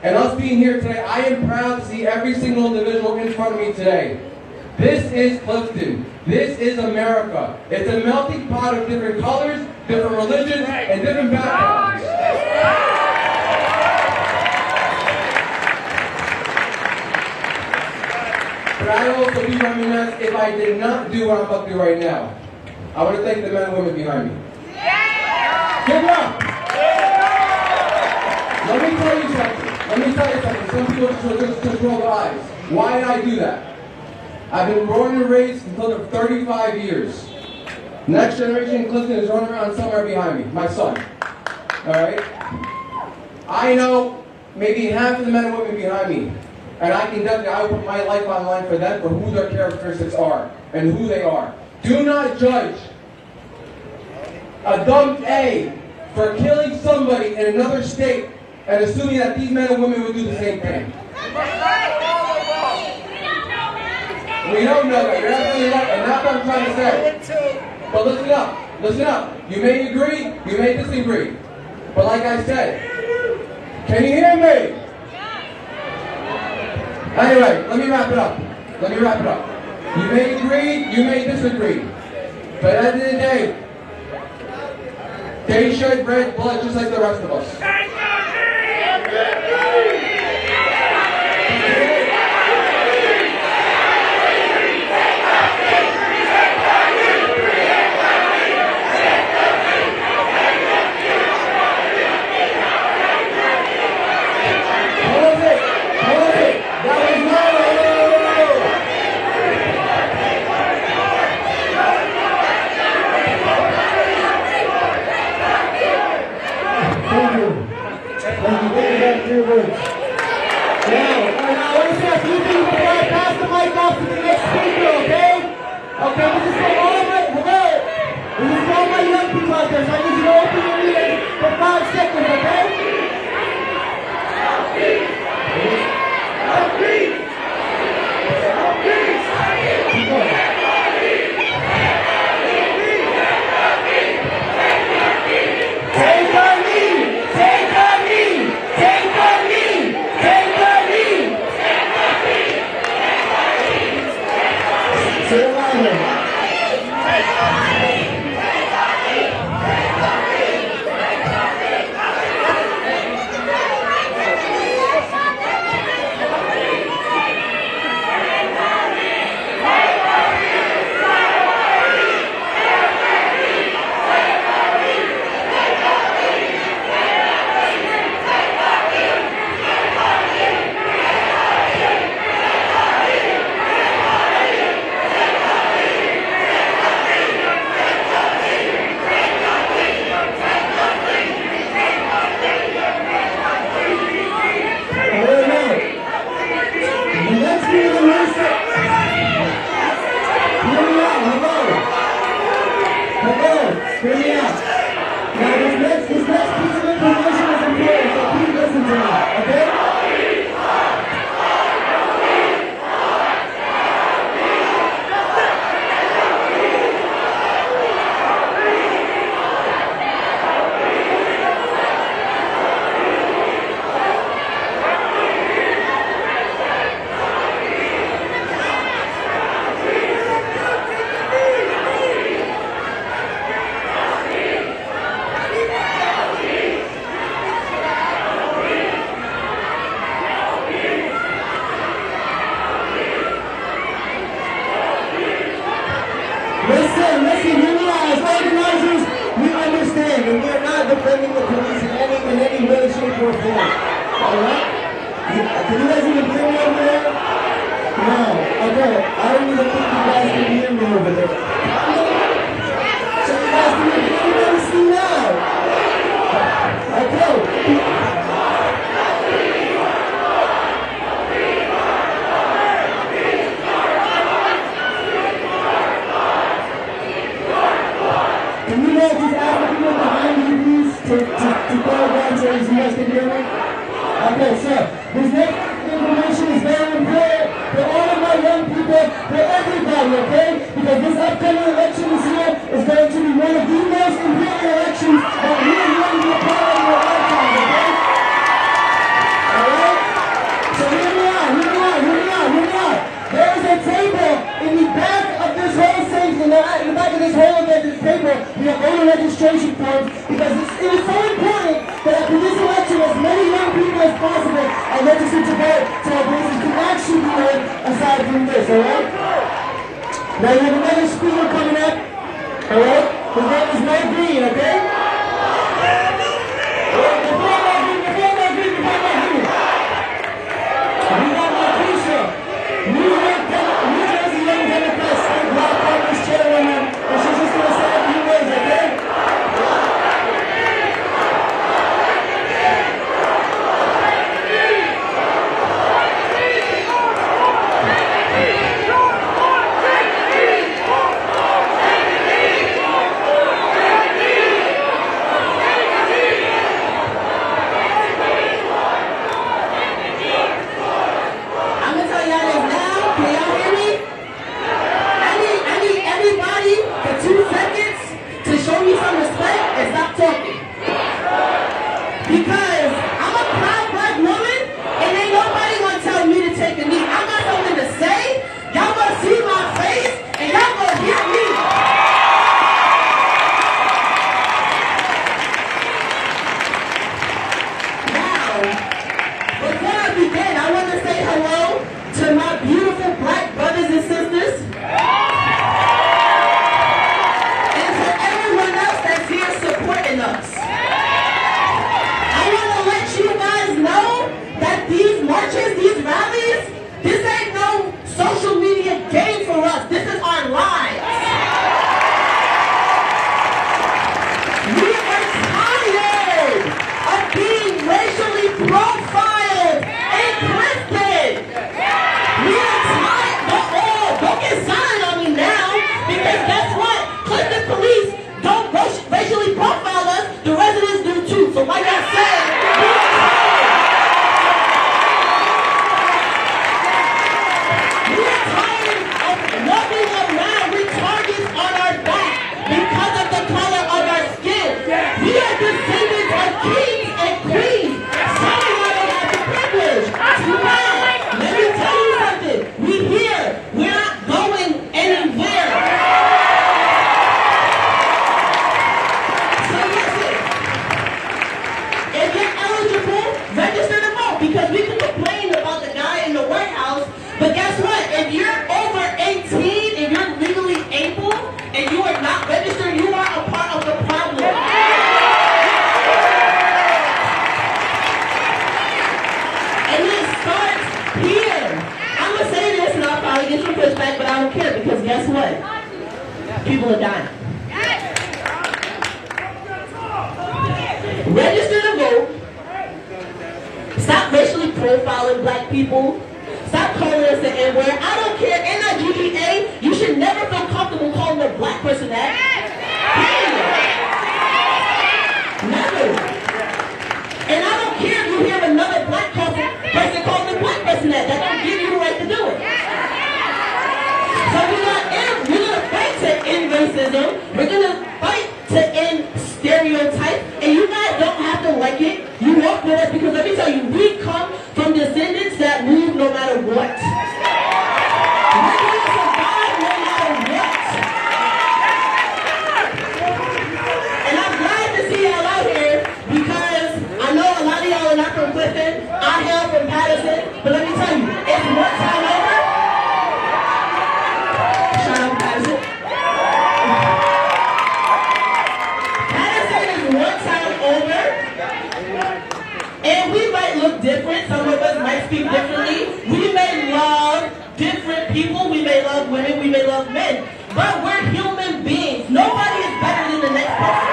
And us being here today, I am proud to see every single individual in front of me today. This is Clifton. This is America. It's a melting pot of different colors, different religions, and different backgrounds. But I also be remiss if I did not do what I'm about to do right now. I want to thank the men and women behind me. Give it up! Let me tell you something. Some people just roll their eyes. Why did I do that? I've been born and raised in Clifton for 35 years. Next generation in Clifton is running around somewhere behind me. My son. Alright? I know maybe half of the men and women behind me. And I can definitely, I will put my life on line for them for who their characteristics are and who they are. Do not judge a dumb A for killing somebody in another state and assuming that these men and women would do the same thing. We don't know that. You're absolutely right, and that's what I'm trying to say. But listen up. Listen up. You may agree, you may disagree. But like I said, can you hear me? Anyway, let me wrap it up. You may agree, you may disagree. But at the end of the day, they shed red blood just like the rest of us. defending the police in any way, shape, or form. Alright? Can you guys even hear me over there? No. Okay. I don't even think you guys can hear me over there. So you guys can hear me see now. Okay. Can you guys just ask the people behind you, please, to go down so you guys can hear me? Okay, so this next information is very important for all of my young people, for everybody, okay? Because this upcoming election this year is going to be one of the most important elections that we are going to be a part of in your lifetime, okay? Alright? paper, we have voter registration forms, because it is so important that after this election, as many young people as possible are registered to vote, so our voices can actually be heard aside from this, alright? Now you have another speaker coming up, alright? His name is Mo Green, okay? People are dying. Register to vote. Stop racially profiling black people. Stop calling us the N-word. I don't care. N-I-G-G-A. You should never feel comfortable calling a black person that. Never. And I don't care if you hear another black person calling a black person that. That don't give you the right to do it. So we're gonna fight to end racism. We're gonna fight to end stereotypes. And you guys don't have to like it. You walk with us because let me tell you, we come from descendants that move no matter what. We're gonna survive no matter what. And I'm glad to see y'all out here because I know a lot of y'all are not from Clifton. I hail from Patterson. But let me tell you, it's one time over. And we might look different. Some of us might speak differently. We may love different people. We may love women. We may love men. But we're human beings. Nobody is better than the next person.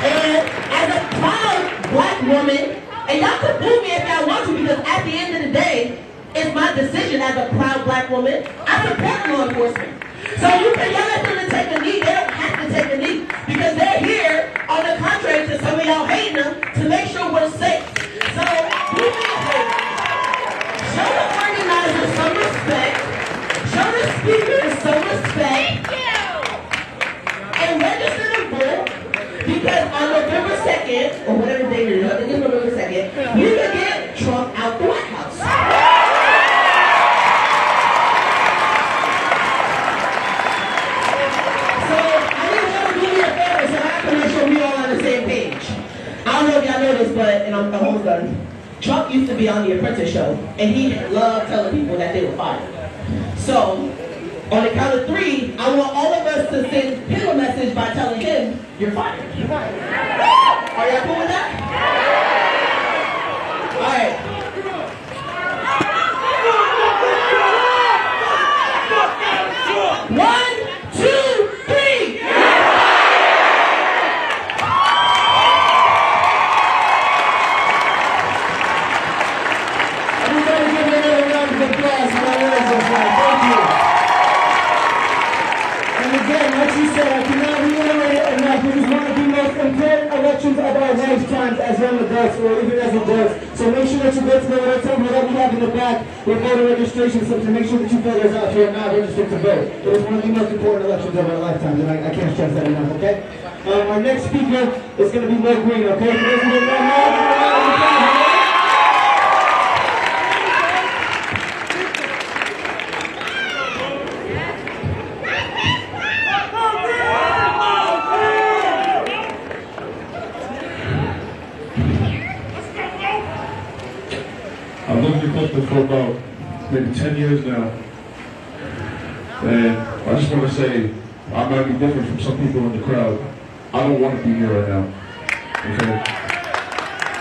And as a proud black woman, and y'all can boo me if y'all want to because at the end of the day, it's my decision as a proud black woman. I support law enforcement. So you can yell at them to take a knee. They don't have to take a knee because they're here, on the contrary to some of y'all hating them, to make sure we're safe. So do me a favor. Show the organizers some respect. Show the speakers some respect. Thank you. And register to vote because on November 2nd, or whatever day it is, I think it's November 2nd, we can get Trump out the White House. I'm almost done. Trump used to be on The Apprentice show, and he loved telling people that they were fired. So, on the count of 3, I want all of us to send him a message by telling him, you're fired. You're fired. Are y'all cool with that? All right. One, two, three. Everybody give me another round of applause for my words this time. Thank you. And again, like she said, I cannot reiterate it enough. This is one of the most important elections of our lifetimes as young adults or even as adults. So make sure that you go to the website that we have in the back with voter registration slips and make sure that you fill those out if you're not registered to vote. It is one of the most important elections of our lifetimes, and I can't stress that enough, okay? Our next speaker is going to be Mo Green, okay? For those who don't know, Mo, I've lived in Clifton for about maybe 10 years now. And I just want to say, I might be different from some people in the crowd. I don't want to be here right now. Okay?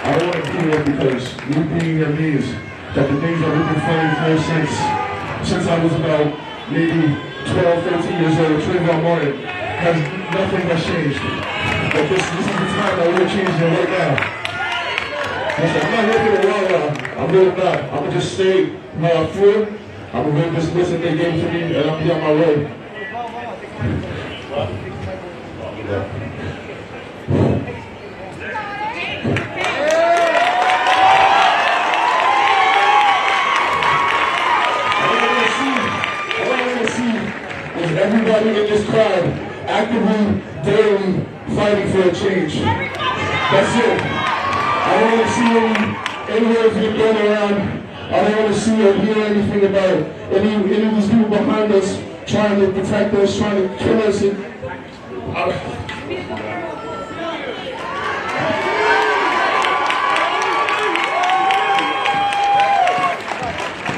I don't want to be here because me being here means that the things that we've been fighting for since I was about maybe 12, 13 years old, Trayvon Martin, nothing has changed. But this is the time that we're changing right now. I'm not looking around. I'm really not. I'm going to just stay how I feel. I'm going to read this list that they gave to me, and I'll be on my way. What I want to see is everybody in this crowd actively, daily fighting for a change. That's it. I don't want to see any words being thrown around. I don't want to see or hear anything about any of these people behind us trying to protect us, trying to kill us.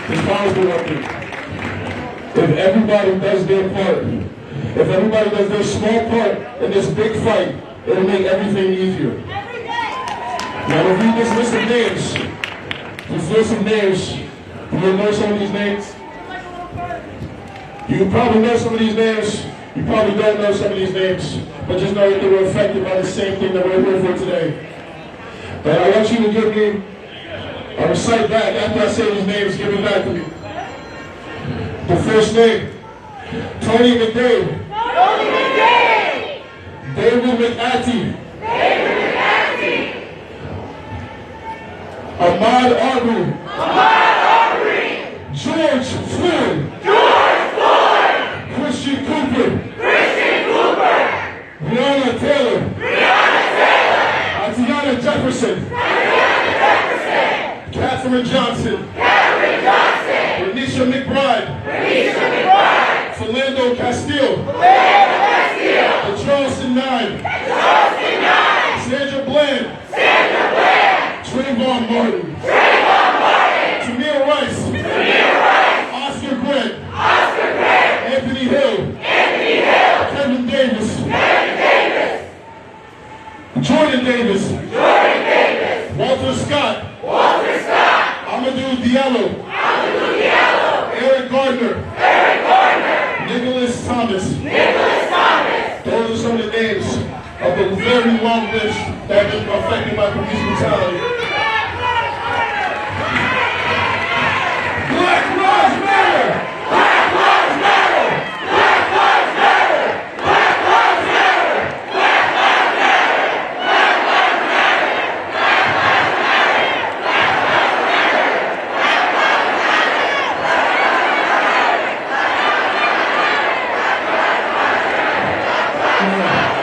This power's been working. If everybody does their part, if everybody does their small part in this big fight, it'll make everything easier. Now, if we just list of names, just list some names. You know some of these names? You probably know some of these names. You probably don't know some of these names. But just know that they were affected by the same thing that we're here for today. But I want you to give me a recite back after I say these names. Give it back to me. The first name, Tony McDade. Tony McDade. David McAtee. Ahmaud Arbery. George Floyd. Christian Cooper. Breonna Taylor. Tiana Jefferson. Catherine Johnson. Renisha McBride. Philando Castile. The Charleston Nine. Sandra Bland. Trayvon Martin. Tamir Rice. Oscar Grant. Anthony Hill. Kevin Davis. Jordan Davis. Walter Scott. Amadou Diallo. Eric Gardner. Nicholas Thomas. Those are some of the names of the very long list that have been affected by police brutality. Black Lives Matter! Black Lives Matter! Black Lives Matter! Black Lives Matter! Black Lives Matter! Black Lives Matter! Black Lives Matter! Black Lives Matter! Black Lives Matter!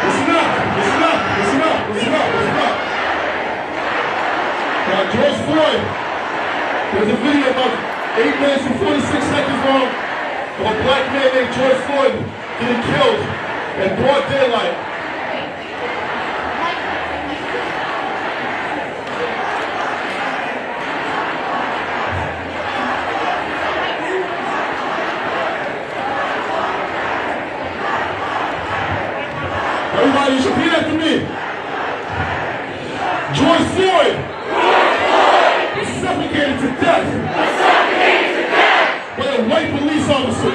Listen up! Listen up! Listen up! Listen up! Listen up! Now, George Floyd. There's a video about 8 minutes and 46 seconds long of a black man named George Floyd getting killed in broad daylight. audience, repeat after me. George Floyd was suffocated to death by a white police officer.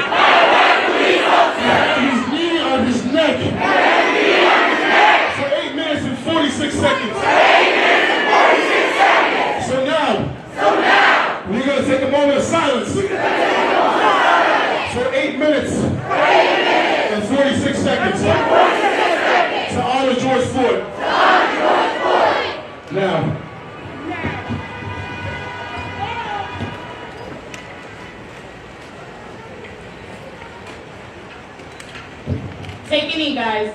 His knee on his neck for 8 minutes and 46 seconds. So now, we're going to take a moment of silence for 8 minutes and 46 seconds to honor George Floyd. Now, Take a knee, guys.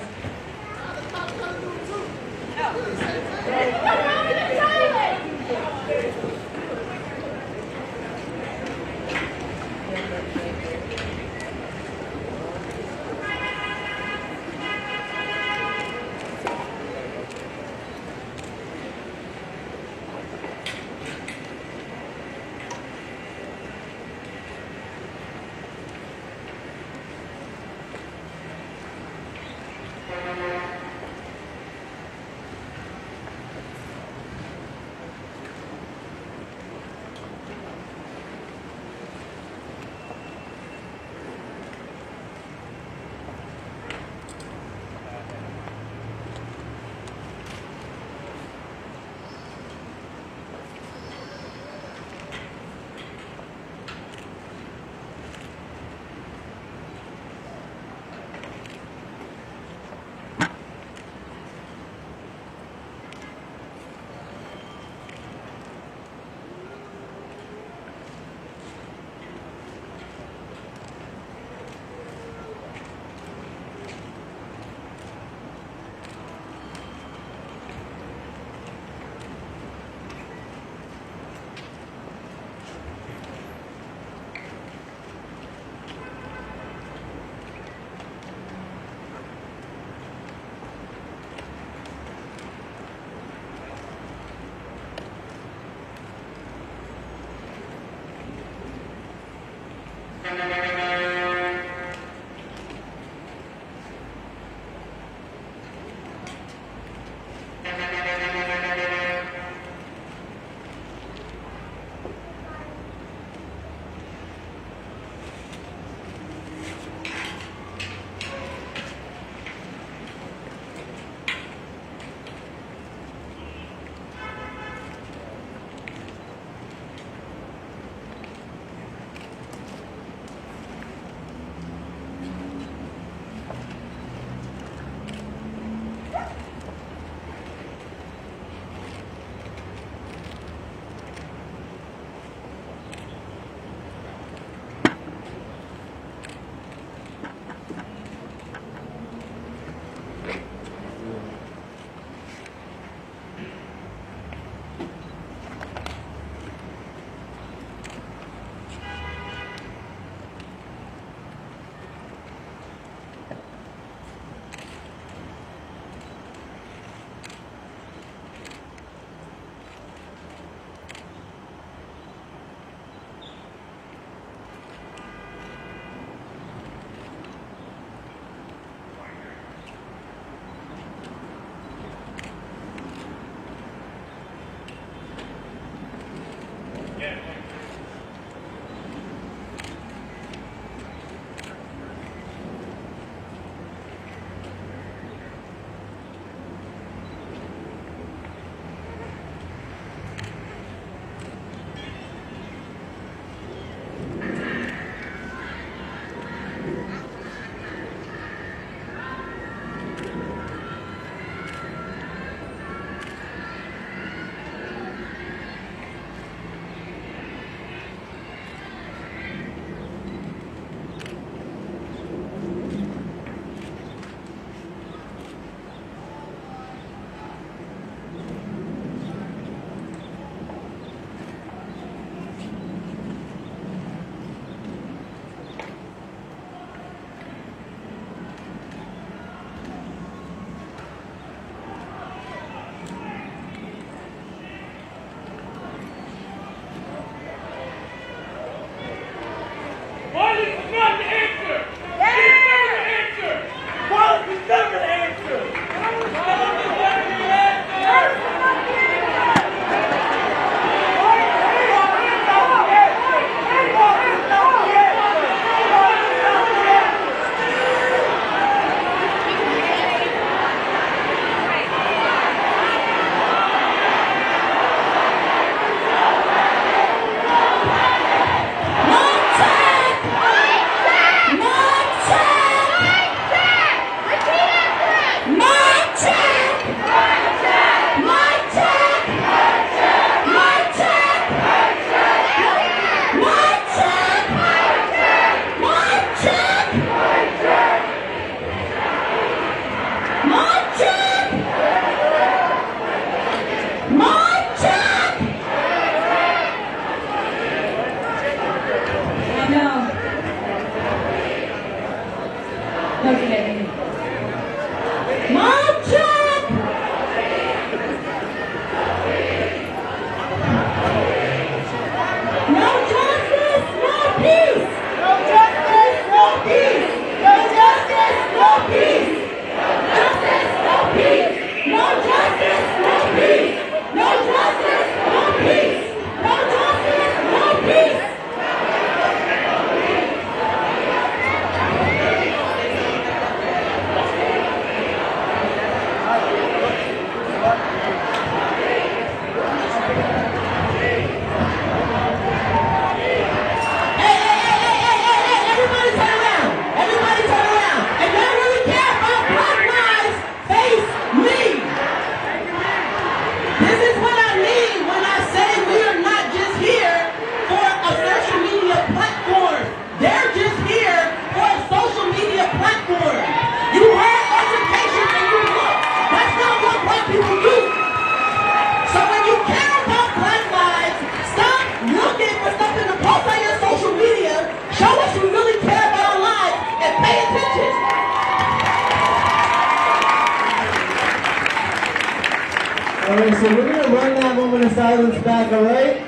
Alright, so we're gonna run that moment of silence back, alright?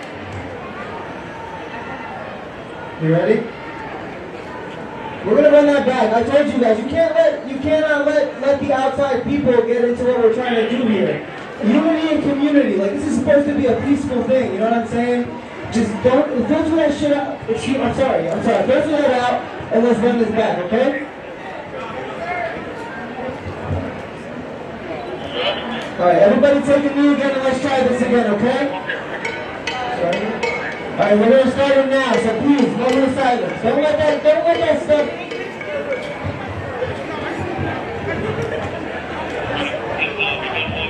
You ready? We're gonna run that back. I told you guys, you cannot let the outside people get into what we're trying to do here. Unity and community, like this is supposed to be a peaceful thing, you know what I'm saying? Just don't filter that shit out. I'm sorry. Filter that out and let's run this back, okay? Alright, everybody take a knee again and let's try this again, okay? Alright, we're gonna start it now, so please, moment of silence. Don't let that stuff.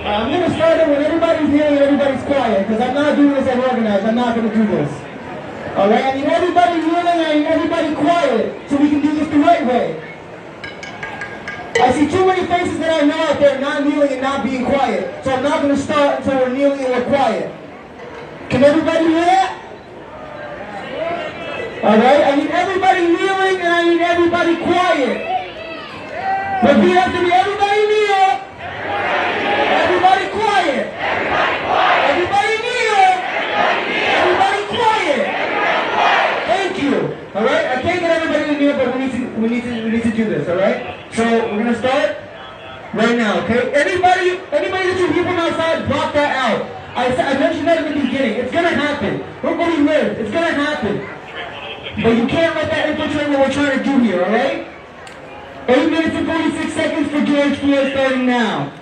I'm gonna start it when everybody's kneeling and everybody's quiet, because I'm not doing this unorganized. I'm not gonna do this. Alright, I need everybody kneeling and I need everybody quiet, so we can do this the right way. I see too many faces that I know out there not kneeling and not being quiet. So I'm not going to start until we're kneeling and we're quiet. Can everybody hear that? Alright, I need everybody kneeling and I need everybody quiet. Repeat after me, everybody kneel. Everybody quiet. Everybody kneel. Everybody quiet. Thank you. Alright, I can't get everybody to kneel, but we need to do this, alright? So we're gonna start right now, okay? Anybody that you hear from outside, block that out. I mentioned that in the beginning. It's gonna happen. Look where we live. It's gonna happen. But you can't let that infiltrate what we're trying to do here, alright? 8 minutes and 46 seconds for George Floyd starting now.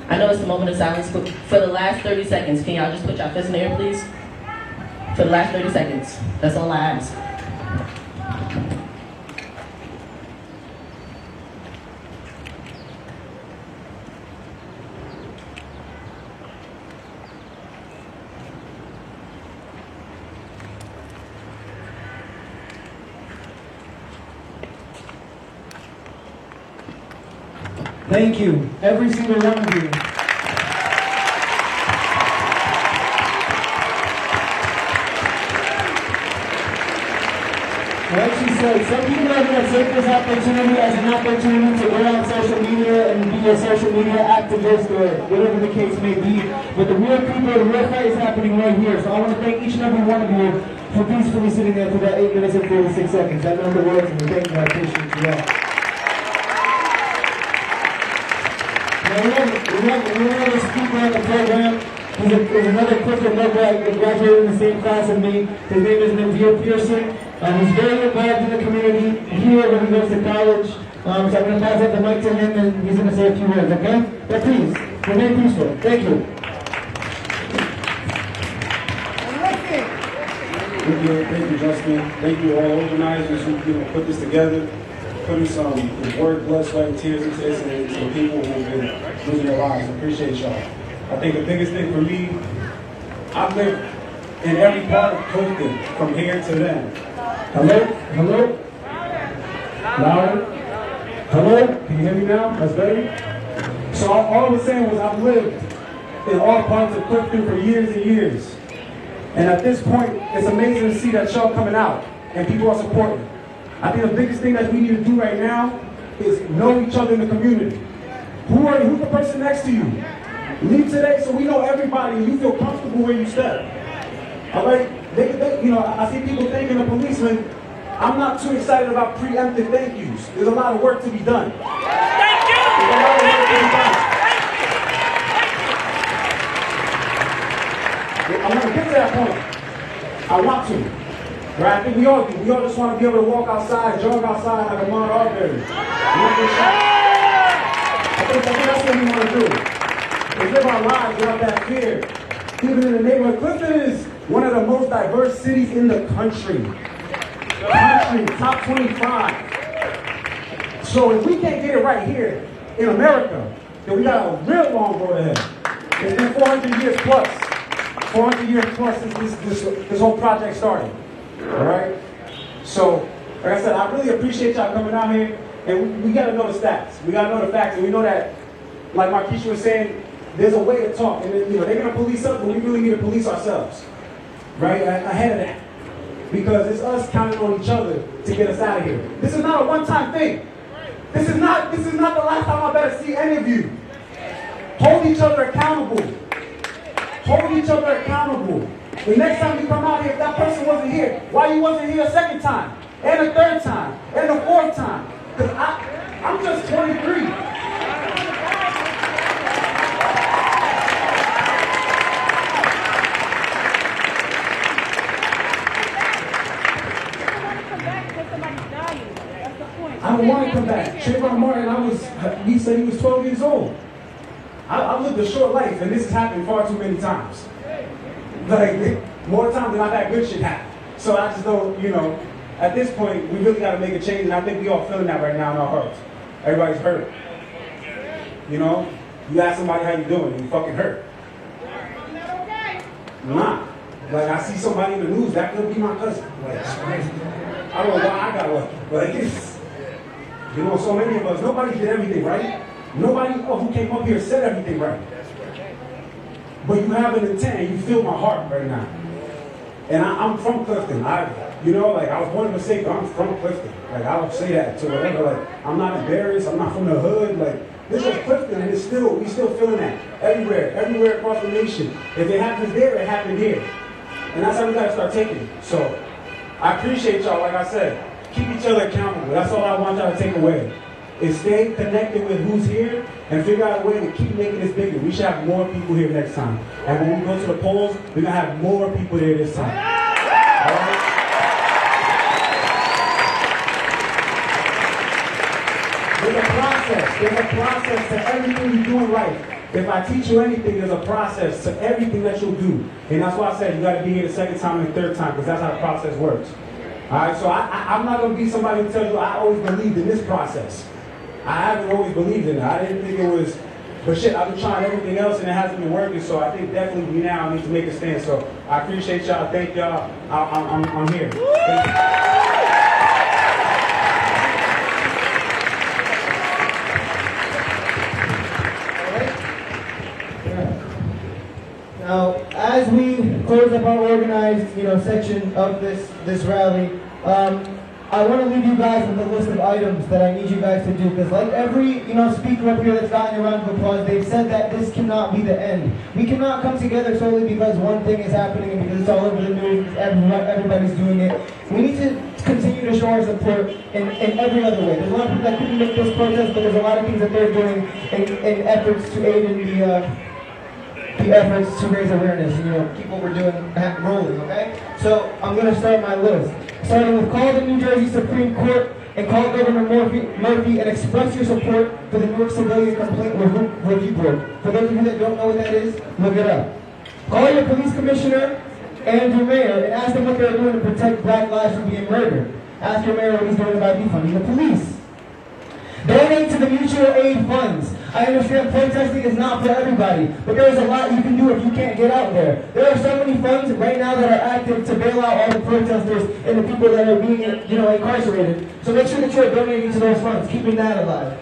I know it's a moment of silence, but for the last 30 seconds, can y'all just put your fist in the air, please? For the last 30 seconds. That's all I ask. Thank you, every single one of you. Like she said, some people are going to take this opportunity as an opportunity to go on social media and be a social media activist or whatever the case may be. But the real people, the real fight is happening right here. So I want to thank each and every one of you for peacefully sitting there for that 8 minutes and 46 seconds. That meant the world to me. Thank you. I appreciate you all. We have another speaker on the program. There's another Clifton that graduated in the same class as me. His name is Nadir Pearson. He's very involved in the community here when he goes to college. So I'm going to pass up the mic to him and he's going to say a few words, okay? But please, remain peaceful. Thank you. Thank you, Justin. Thank you all organizers who put this together, putting some work, blood, sweat, and tears into this, and to the people who've been losing their lives. I appreciate y'all. I think the biggest thing for me, I've lived in every part of Clifton, from here to then. Hello? Hello? Louder? Hello? Can you hear me now? That's better? So all I was saying was I've lived in all parts of Clifton for years and years. And at this point, it's amazing to see that y'all coming out and people are supporting. I think the biggest thing that we need to do right now is know each other in the community. Who's the person next to you? Leave today so we know everybody and you feel comfortable where you step. All right? I see people thanking the policemen. I'm not too excited about preemptive thank yous. There's a lot of work to be done. Thank you! There's a lot of work to be done. I want to get to that point. I want to. Right? I think we all do. We all just want to be able to walk outside, jog outside like a Ahmaud Arbery. I think that's what we want to do. Is live our lives without that fear. Even in the neighborhood. Clifton is one of the most diverse cities in the country. Top 25. So if we can't get it right here in America, then we got a real long road ahead. It's been 400 years plus. 400 years plus since this whole project started. All right? So, like I said, I really appreciate y'all coming out here. And we got to know the stats. We got to know the facts. And we know that, like Marquisha was saying, there's a way to talk. And they're going to police us, but we really need to police ourselves. Right? Ahead of that. Because it's us counting on each other to get us out of here. This is not a one-time thing. This is not the last time I better see any of you. Hold each other accountable. Hold each other accountable. The next time you come out here, if that person wasn't here, why you wasn't here a second time, and a third time, and a fourth time? Because I'm just 23. I don't want to come back. Trayvon Martin, he said he was 12 years old. I've lived a short life, and this has happened far too many times. Like, more times than I've had good shit happen. So I just don't, at this point, we really got to make a change, and I think we all feeling that right now in our hearts. Everybody's hurt. You ask somebody how you doing, you fucking hurt. Nah. Like, I see somebody in the news, that could be my cousin. Like, I don't know why I got lucky. Like, it's, so many of us, nobody did everything right. Nobody who came up here said everything right. But you have an intent, and you feel my heart right now. And I'm from Clifton. I was born in mistake, but I'm from Clifton. Like, I don't say that to whatever. Like, I'm not embarrassed. I'm not from the hood. Like, this is Clifton, and we still feeling that everywhere across the nation. If it happens there, it happened here. And that's how we gotta start taking it. So, I appreciate y'all, like I said. Keep each other accountable. That's all I want y'all to take away. Is stay connected with who's here and figure out a way to keep making this bigger. We should have more people here next time. And when we go to the polls, we're gonna have more people there this time. All right? There's a process to everything you do in life. If I teach you anything, there's a process to everything that you'll do. And that's why I said you got to be here the second time and the third time, because that's how the process works. All right, so I'm not going to be somebody who tells you I always believed in this process. I haven't always believed in it. I didn't think it was, but shit, I've been trying everything else and it hasn't been working, so I think definitely we now need to make a stand. So I appreciate y'all. Thank y'all. I'm here. Thank you. Now, as we close up our organized, section of this rally, I want to leave you guys with a list of items that I need you guys to do, because like every, speaker up here that's gotten a round of applause, they've said that this cannot be the end. We cannot come together solely because one thing is happening and because it's all over the news, everybody's doing it. We need to continue to show our support in every other way. There's a lot of people that couldn't make this protest, but there's a lot of things that they're doing in efforts to aid in the efforts to raise awareness and keep what we're doing rolling, okay? So I'm going to start my list. Starting with call the New Jersey Supreme Court and call Governor Murphy and express your support for the Newark Civilian Complaint Review Board. For those of you that don't know what that is, look it up. Call your police commissioner and your mayor and ask them what they're doing to protect black lives from being murdered. Ask your mayor what he's doing about defunding the police. Donate to the mutual aid funds. I understand protesting is not for everybody, but there's a lot you can do if you can't get out there. There are so many funds right now that are active to bail out all the protesters and the people that are being, incarcerated. So make sure that you're donating to those funds, keeping that alive.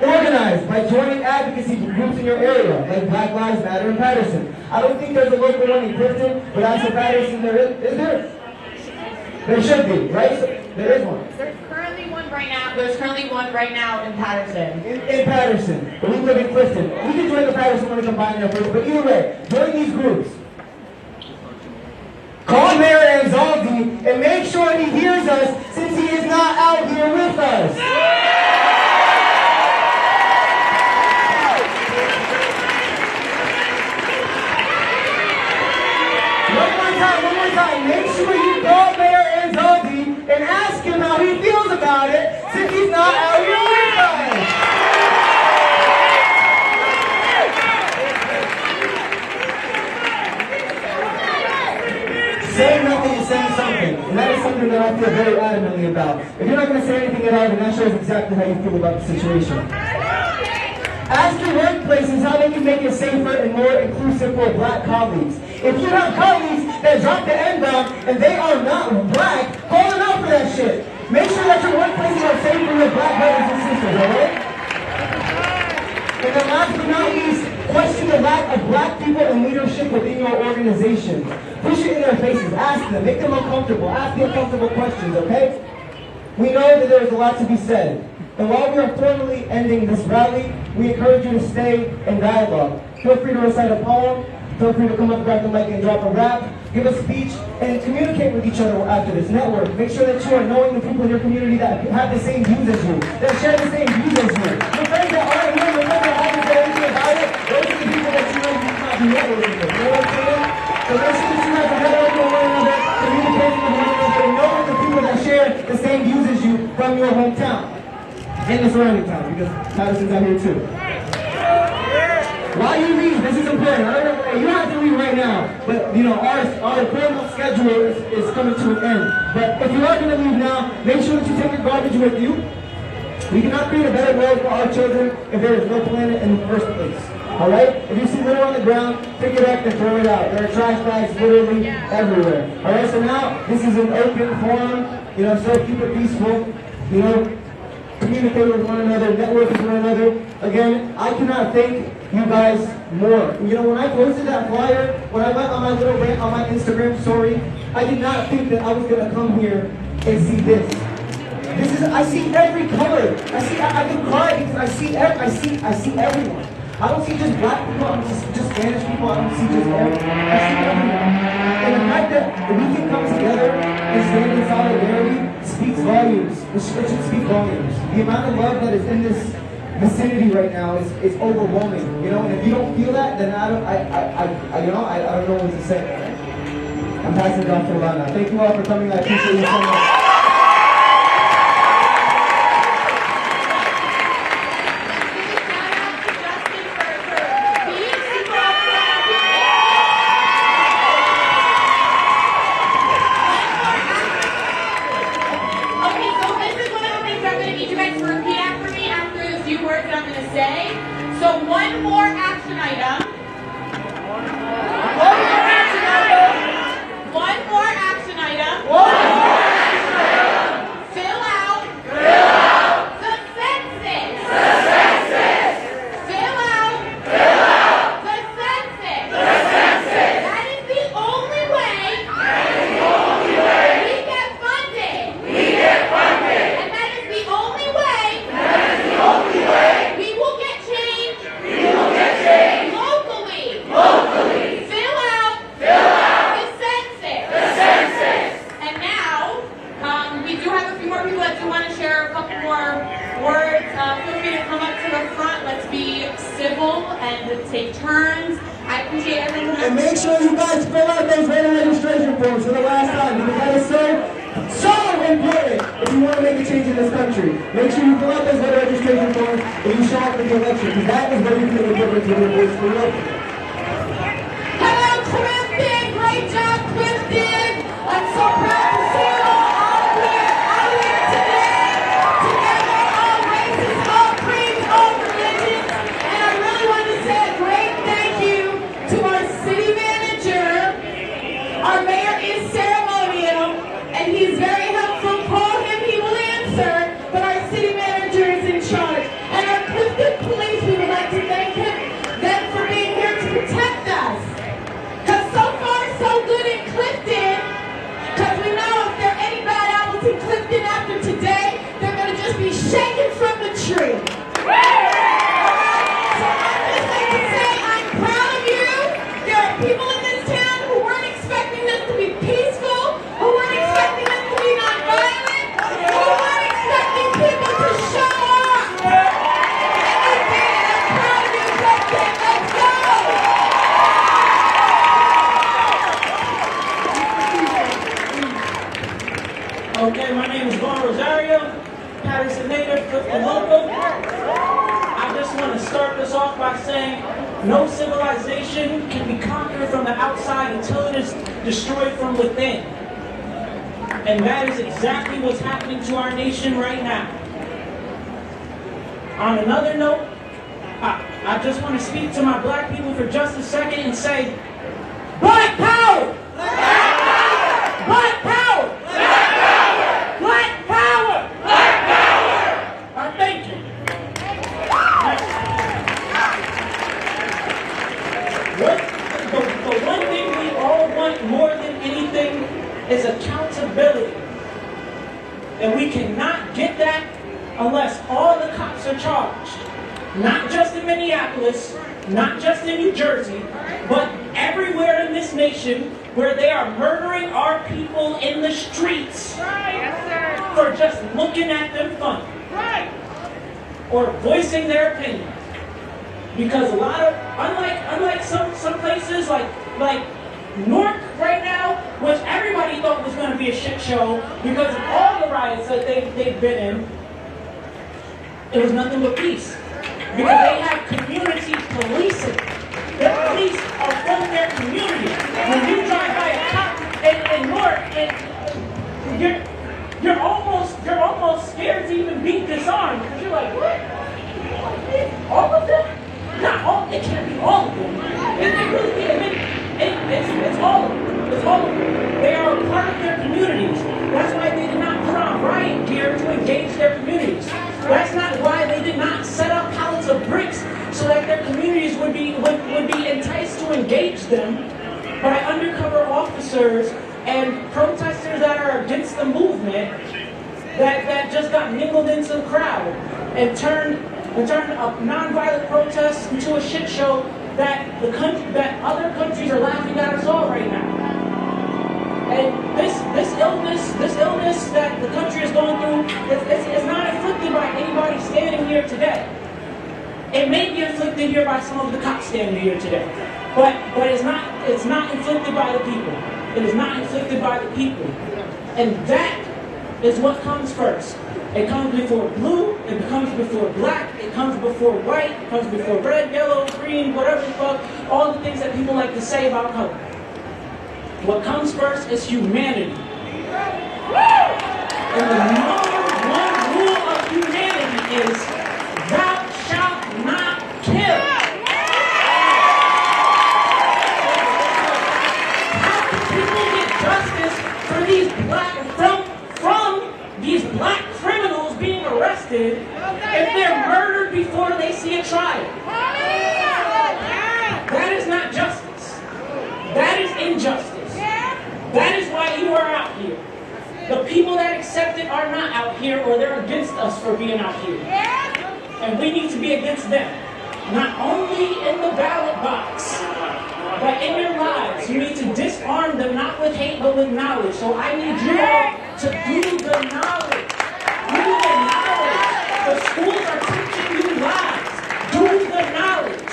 Organize by joining advocacy groups in your area, like Black Lives Matter in Patterson. I don't think there's a local one in Clifton, but as for Patterson, there is there? There should be, right? So there is one. There's currently one right now in Patterson. In Patterson. But we live in Clifton. We can join the Patterson when we combine their first, but either way, join these groups. Call Mayor Anzaldi and make sure he hears us since he is not out here with us. One more time. Make sure you call Mayor Anzaldi and ask him how he feels about it since he's not out here with us. Saying nothing is saying something, and that is something that I feel very adamantly about. If you're not going to say anything at all, then that shows exactly how you feel about the situation. Ask your workplaces how they can make it safer and more inclusive for black colleagues. If you have colleagues that drop the N-bomb and they are not black, call them out for that shit. Make sure that your workplaces are safe for your black brothers and sisters, alright? And then last but not least, question the lack of black people in leadership within your organization. Push it in their faces, ask them, make them uncomfortable, ask the uncomfortable questions, okay? We know that there is a lot to be said. And while we are formally ending this rally, we encourage you to stay in dialogue. Feel free to recite a poem, feel free to come up, grab the mic and drop a rap, give a speech, and communicate with each other after this. Network. Make sure that you are knowing the people in your community that have the same views as you, that share the same views as you. Your friends that aren't here, your friends that haven't said anything about it, those are the people that you know you cannot be networking with. You know what I'm saying? So make sure that you guys are networking with one another, communicating with one another, and knowing the people that share the same views as you from your hometown. And the surrounding towns, because Patterson's out here too. while you leave, this is important. I don't know, you don't have to leave right now, but you know, our formal schedule is coming to an end. But if you are going to leave now, make sure that you take your garbage with you. We cannot create a better world for our children if there is no planet in the first place. Alright? If you see litter on the ground, pick it up and throw it out. There are trash bags literally everywhere. Alright, so now this is an open forum. You know, so keep it peaceful. You know, communicate with one another, network with one another. Again, I cannot thank you guys more. You know, when I posted that flyer, when I went on my little rant on my Instagram story, I did not think that I was going to come here and see this. This is, I see every color. I can cry because I see everyone. I don't see just black people, I don't see just Spanish people, I don't see just everyone. I see everyone. And the fact that we can come together and stand in solidarity speaks volumes. It should speak volumes. The amount of love that is in this vicinity right now is overwhelming. You know, and if you don't feel that, then I don't know what to say. I'm passing it off to Lana. Thank you all for coming. I appreciate you so much. So one more action item. One more action item. Fill out the census. Fill out the census. That is the only way we get funded. And that is the only way we will get change locally. Fill out the census. And now, we do have a few more people that do want to share a couple more words. Feel free to come up to the front. Let's be civil and take turns. I appreciate everyone. And make sure you guys fill out those voter registration forms for the last time, because that is so important if you want to make a change in this country. Make sure you fill out those voter registration forms and you show up for the election, because that is where you can make a difference in your voice for local. Hello, Clifton. Great job, Clifton. I'm so proud to see you all out here today. Together, all races, all creeds, all religions. And I really want to say a great thank you to our city manager. Our mayor is ceremonial, and he's very helpful. Call him, he will answer. But our city manager is in charge. And our Clifton police, we would like to thank them for being here to protect us. Because so far, so good in Clifton. Because we know if there are any bad apples in Clifton after today, they're going to just be shaken from the tree. So I'd just like to say I'm proud of you. There are people in this town who weren't expecting this to be peaceful, who weren't expecting this to be nonviolent, who weren't expecting people to show up. And you did. I'm proud of you, Clifton. Let's go. Okay, my name is Juan Rosario, Patterson native, Clifton local. I just want to start this off by saying no civilization can be conquered from the outside until it is destroyed from within. And that is exactly what's happening to our nation right now. On another note, I just want to speak to my black people for just a second and say, Black power! Black power! Black power! Thank you. The one thing we all want more than anything is accountability. And we cannot get that unless all the cops are charged. Not just in Minneapolis, not just in New Jersey, but everywhere in this nation where they are murdering our people in the streets for just looking at them funny. Or voicing their opinion. Because a lot of, unlike some places like Newark right now, which everybody thought was going to be a shit show because of all the riots that they've been in, it was nothing but peace. Because they have community policing. disarmed. Because you're like, what? All of them? Not all. It can't be all of them. It really can't. It's all of them. It's all of them. They are a part of their communities. That's why they did not put on riot gear to engage their communities. That's not why they did not set up pallets of bricks so that their communities would be enticed to engage them by undercover officers and protesters that are against the movement that just got mingled into the crowd and turned a nonviolent protest into a shit show that other countries are laughing at us all right now. And this illness that the country is going through is not inflicted by anybody standing here today. It may be inflicted here by some of the cops standing here today, but it's not inflicted by the people. It is not inflicted by the people, and that is what comes first. It comes before blue, it comes before black, it comes before white, it comes before red, yellow, green, whatever the fuck, all the things that people like to say about color. What comes first is humanity. And the number one rule of humanity is thou shalt not kill. How can people get justice for these these black criminals being arrested if they're murdered before they see a trial? That is not justice. That is injustice. That is why you are out here. The people that accept it are not out here, or they're against us for being out here. And we need to be against them. Not only in the ballot box, but in your lives. You need to disarm them, not with hate, but with knowledge. So I need you all to do the knowledge. Do the knowledge. The schools are teaching you lies. Do the knowledge.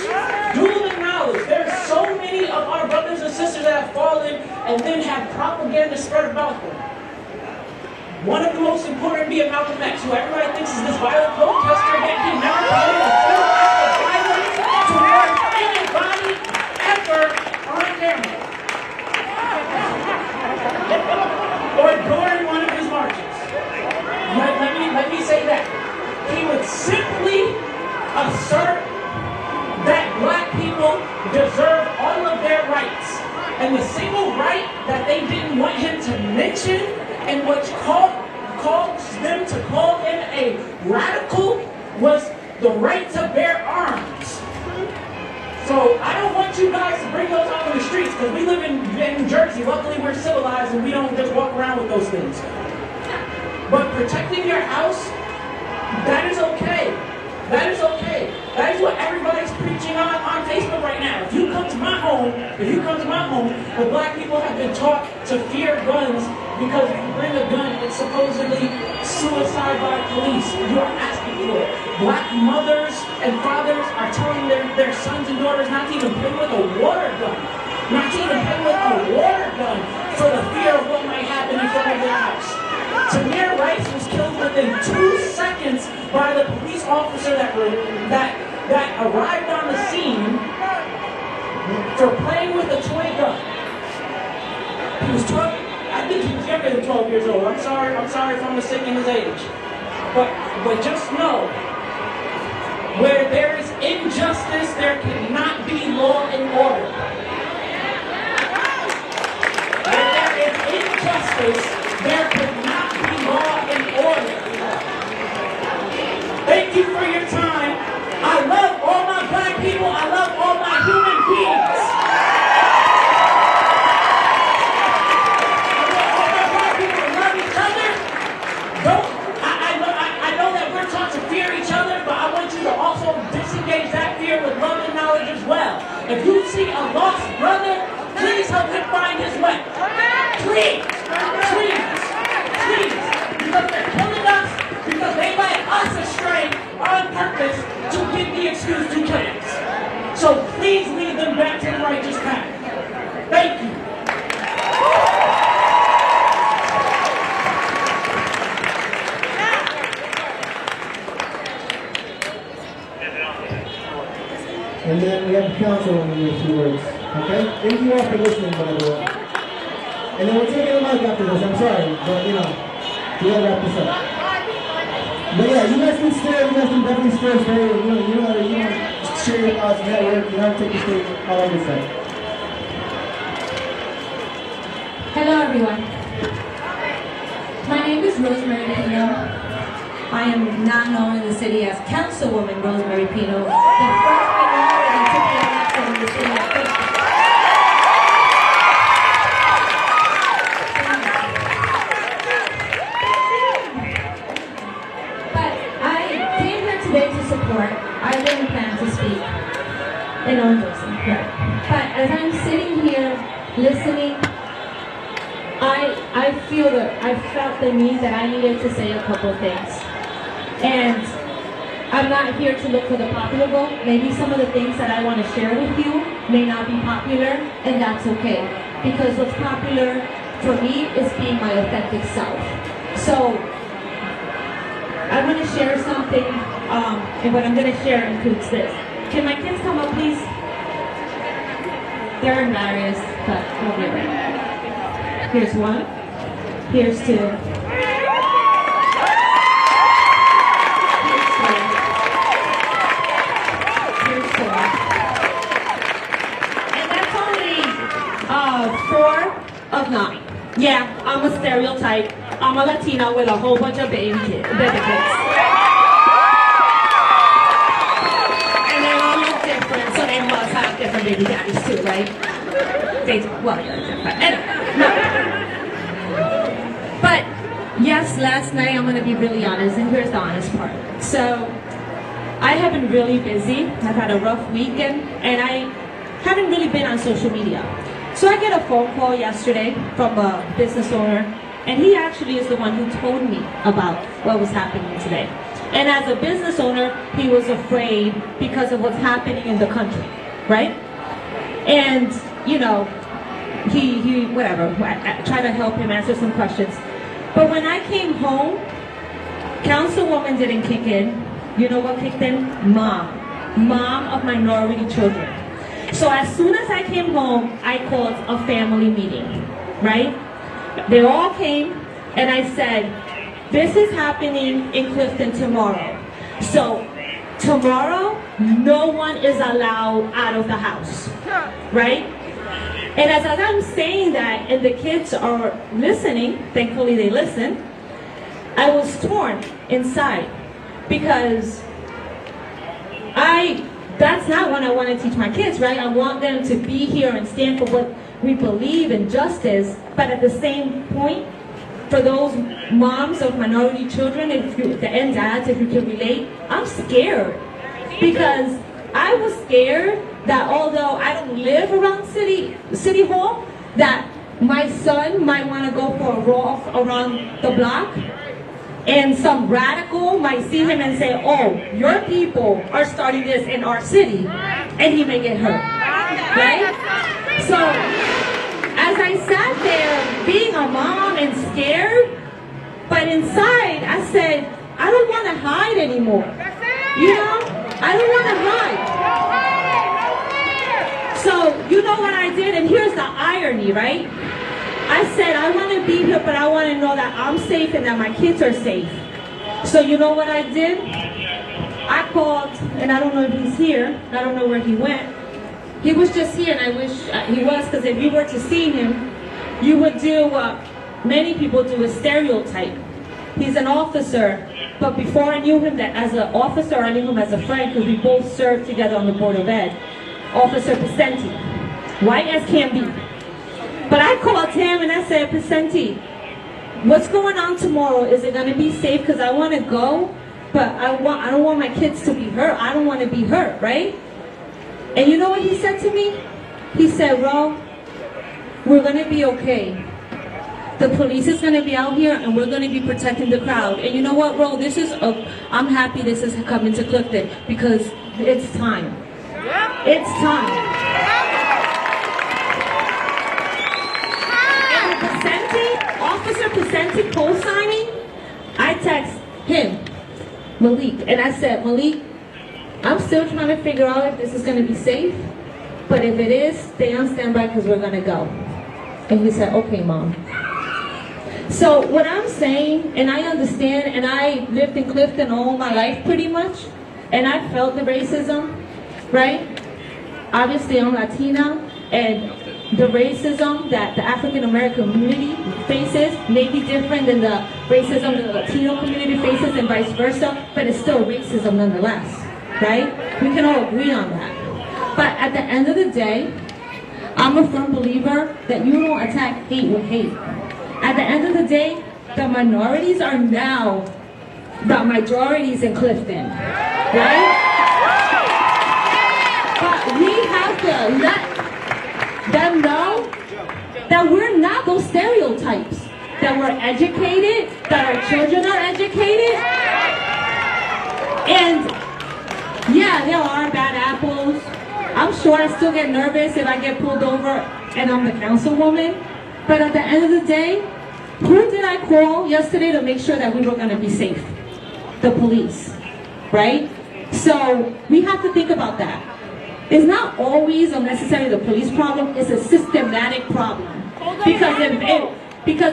Do the knowledge. There's so many of our brothers and sisters that have fallen and then have propaganda spread about them. One of the most important being Malcolm X, who everybody thinks is this violent protester, yet he never committed a single act of violence towards anybody ever on camera. Or during one of his marches. Let me say that. He would simply assert that black people deserve all of their rights. And the single right that they didn't want him to mention, and which caused them to call him a radical, was the right to bear arms. So I don't want you guys to bring those out in the streets, because we live in New Jersey. Luckily we're civilized and we don't just walk around with those things. But protecting your house, that is okay. That is okay. That is what everybody's preaching on Facebook right now. If you come to my home, the black people have been taught to fear guns, because if you bring a gun, it's supposedly suicide by police. You are asking for it. Black mothers and fathers are telling their sons and daughters not to even play with a water gun. Not to even play with a water gun for the fear of what might happen in front of their house. Tamir Rice was killed within 2 seconds by the police officer that arrived on the scene for playing with a toy gun. He was 12. I think he was younger than 12 years old. I'm sorry if I'm mistaking his age. But just know, where there is injustice, there cannot be law and order. Where there is injustice, there cannot be law and order. Thank you for your time. I love all my black people. I love all my human beings. All my black people love each other. I know that we're taught to fear each other, but I want you to also disengage that fear with love and knowledge as well. If you see a lost brother, please help him find his way. Please. Because they're killing us, because they led us astray on purpose to get the excuse to kill us. So please lead them back to the righteous path. Thank you. And then we have the council in a few words. Okay? Thank you all for listening, by the way. And then we're taking a mic after this. I'm sorry, but we gotta wrap this up. But yeah, you guys can share with us and definitely share story. You know, share your thoughts, network, you know, take the stage, all that good stuff. Hello, everyone. My name is Rosemary Pino. I am now known in the city as Councilwoman Rosemary Pino, the first minority to be elected in the city of Clifton. But I came here today to support. I didn't plan to speak. And no endorsing, right? But as I'm sitting here listening, I felt the need that I needed to say a couple of things. And I'm not here to look for the popular vote. Maybe some of the things that I want to share with you may not be popular, and that's okay. Because what's popular for me is being my authentic self. So I want to share something, and what I'm going to share includes this. Can my kids come up, please? They're embarrassed, but we'll be right. Here's one. Here's two. Here's four. And that's only 4 of 9. Yeah, I'm a stereotype. I'm a Latina with a whole bunch of baby kids. And they all look different, so they must have different baby daddies too, right? Well, you're different. Anyway, no. But yes, last night, I'm going to be really honest, and here's the honest part. So, I have been really busy. I've had a rough weekend, and I haven't really been on social media. So I get a phone call yesterday from a business owner, and he actually is the one who told me about what was happening today. And as a business owner, he was afraid because of what's happening in the country, right? And, you know, he whatever, I tried to help him answer some questions. But when I came home, Councilwoman didn't kick in. You know what kicked in? Mom of minority children. So as soon as I came home, I called a family meeting, right? They all came, and I said, this is happening in Clifton tomorrow. So tomorrow, no one is allowed out of the house, right? And as I'm saying that, and the kids are listening, thankfully they listen, I was torn inside because that's not what I want to teach my kids, right? I want them to be here and stand for what we believe in justice, but at the same point, for those moms of minority children, and dads, if you can relate, I'm scared because I was scared that although I don't live around City Hall, that my son might want to go for a walk around the block, and some radical might see him and say, oh, your people are starting this in our city, and he may get hurt, right? So, as I sat there being a mom and scared, but inside I said, I don't want to hide anymore. You know, I don't want to hide. So, you know what I did? And here's the irony, right? I said, I want to be here, but I want to know that I'm safe and that my kids are safe. So, you know what I did? I called, and I don't know if he's here. I don't know where he went. He was just here, and I wish he was, because if you were to see him, you would do what many people do, a stereotype. He's an officer, but before I knew him as an officer, I knew him as a friend, because we both served together on the Board of Ed. Officer Pacenti, white as can be. But I called him and I said, Pacenti, what's going on tomorrow? Is it going to be safe? Because I want to go, but I don't want my kids to be hurt. I don't want to be hurt, right? And you know what he said to me? He said, Ro, we're going to be okay. The police is going to be out here and we're going to be protecting the crowd. And you know what, Ro? I'm happy this is coming to Clifton because it's time. It's time. And with Officer Pacenti co-signing, I text him, Malik, and I said, Malik, I'm still trying to figure out if this is going to be safe, but if it is, stay on standby because we're going to go. And he said, okay, Mom. So what I'm saying, and I understand, and I lived in Clifton all my life pretty much, and I felt the racism, right? Obviously I'm Latina, and the racism that the African American community faces may be different than the racism the Latino community faces and vice versa, but it's still racism nonetheless, right? We can all agree on that. But at the end of the day, I'm a firm believer that you don't attack hate with hate. At the end of the day, the minorities are now the majorities in Clifton, right? But we have to let them know that we're not those stereotypes, that we're educated, that our children are educated. And yeah, there are bad apples. I'm sure I still get nervous if I get pulled over and I'm the councilwoman. But at the end of the day, who did I call yesterday to make sure that we were going to be safe? The police, right? So we have to think about that. It's not always necessarily the police problem, it's a systematic problem. Because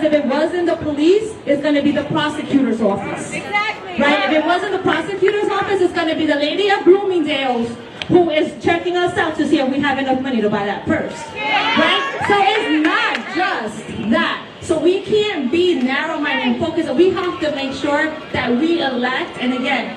if it wasn't the police, it's going to be the prosecutor's office. Exactly. Right? If it wasn't the prosecutor's office, it's going to be the lady at Bloomingdale's who is checking us out to see if we have enough money to buy that purse. Right? So it's not just that. So we can't be narrow-minded and focused. We have to make sure that we elect, and again,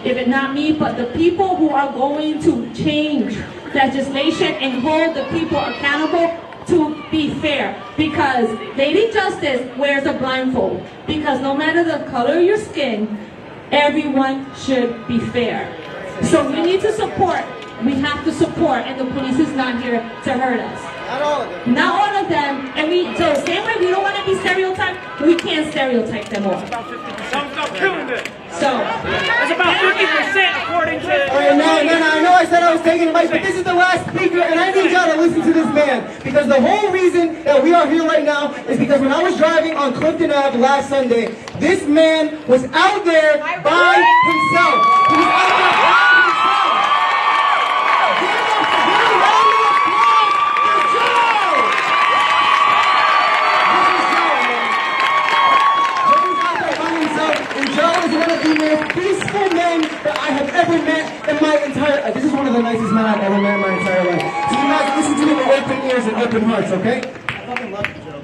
if it's not me, but the people who are going to change legislation and hold the people accountable to be fair. Because Lady Justice wears a blindfold. Because no matter the color of your skin, everyone should be fair. So we need to support. We have to support, and the police is not here to hurt us. Not all of them. Not all of them. And so same way we don't want to be stereotyped, we can't stereotype them all. Stop killing it. So It's about 50% according to... Okay, no, I know I said I was taking the mic, but this is the last speaker, and I need y'all to listen to this man. Because the whole reason that we are here right now is because when I was driving on Clifton Ave last Sunday, this man was out there by himself. He was out there by himself. Give a round of applause for Joe! This is Joe, man. Joe was out there by himself, and Joe is one of the most peaceful men that I have ever met in my entire life. This is one of the nicest men I've ever met in my entire life. So you guys listen to me with open ears and open hearts, okay? I fucking love you, Joe.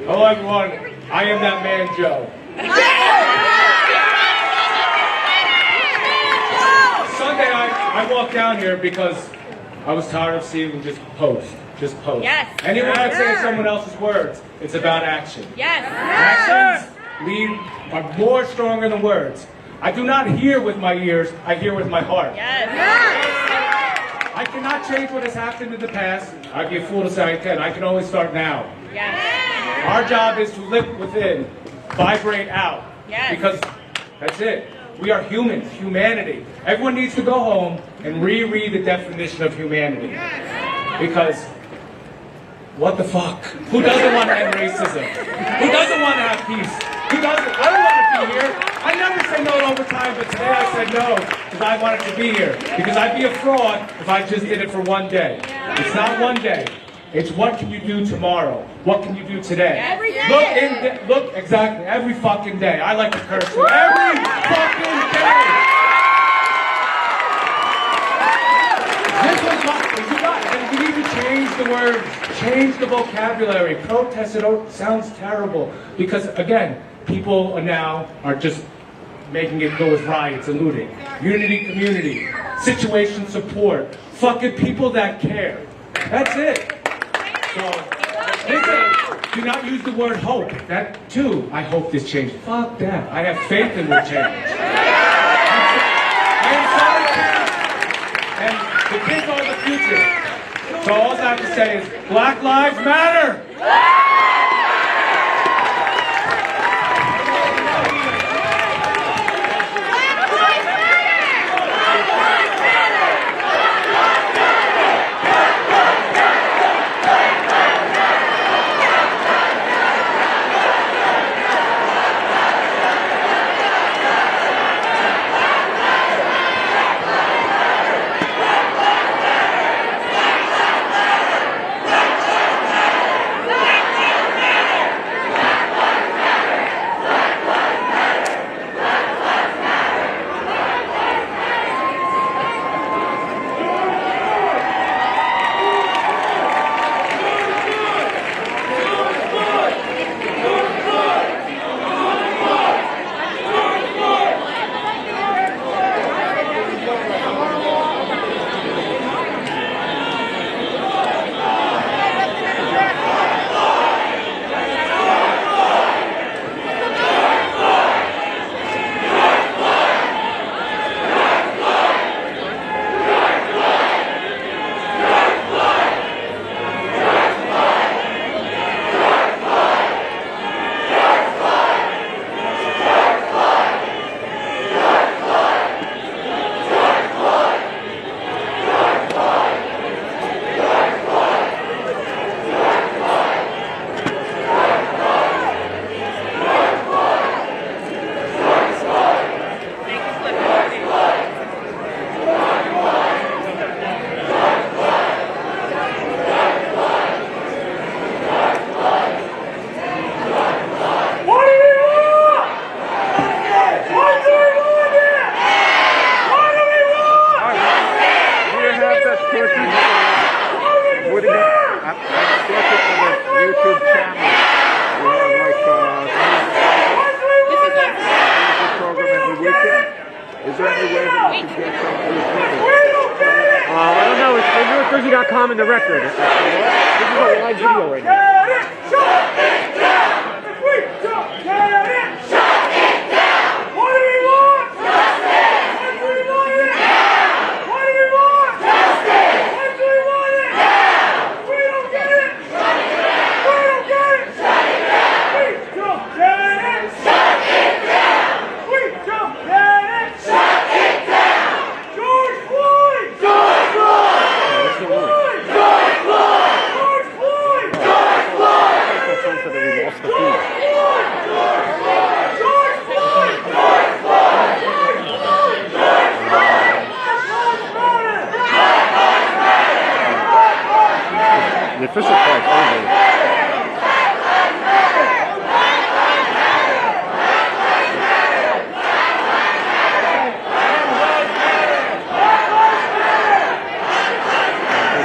Hello everyone, I am that man Joe. Sunday I walked down here because I was tired of seeing just post. Yes. Anyone that says someone else's words, it's about action. Yes. Actions are more stronger than words. I do not hear with my ears, I hear with my heart. Yes. I cannot change what has happened in the past. I'd be a fool to say I can. I can only start now. Yes. Our job is to live within, vibrate out. Yes. Because that's it. We are humans, humanity. Everyone needs to go home and reread the definition of humanity. Because, what the fuck? Who doesn't want to end racism? Who doesn't want to have peace? Who doesn't? I don't want to be here. I never say no to overtime, but today I said no because I wanted to be here. Because I'd be a fraud if I just did it for one day. It's not one day. It's what can you do tomorrow? What can you do today? Every day. Look, exactly, every fucking day. I like to curse you. Every fucking day. This was and we need to change the words, change the vocabulary. Protest, it sounds terrible. Because again, people are just making it go as riots and looting. Unity, community, situation support, fucking people that care. That's it. So, listen, do not use the word hope. That too, I hope this changes. Fuck that. I have faith in will change. I am sorry, and the kids are the future. So all I have to say is, Black Lives Matter! you not calming the record? This is a live video right now. The official flight's over.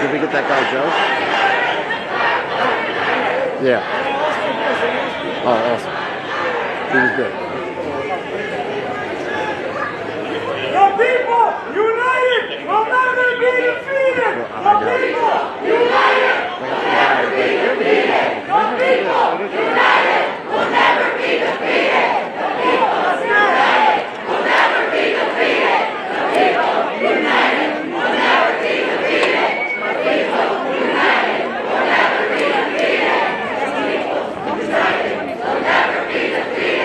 Did we get that guy, Joe? Yeah. Oh, awesome. He was good. The people united will never be defeated. The people united. The people united will never be defeated. The people united will never be defeated. The people united will never be defeated. The people united will never be defeated. The people united will never be defeated. Will never be defeated.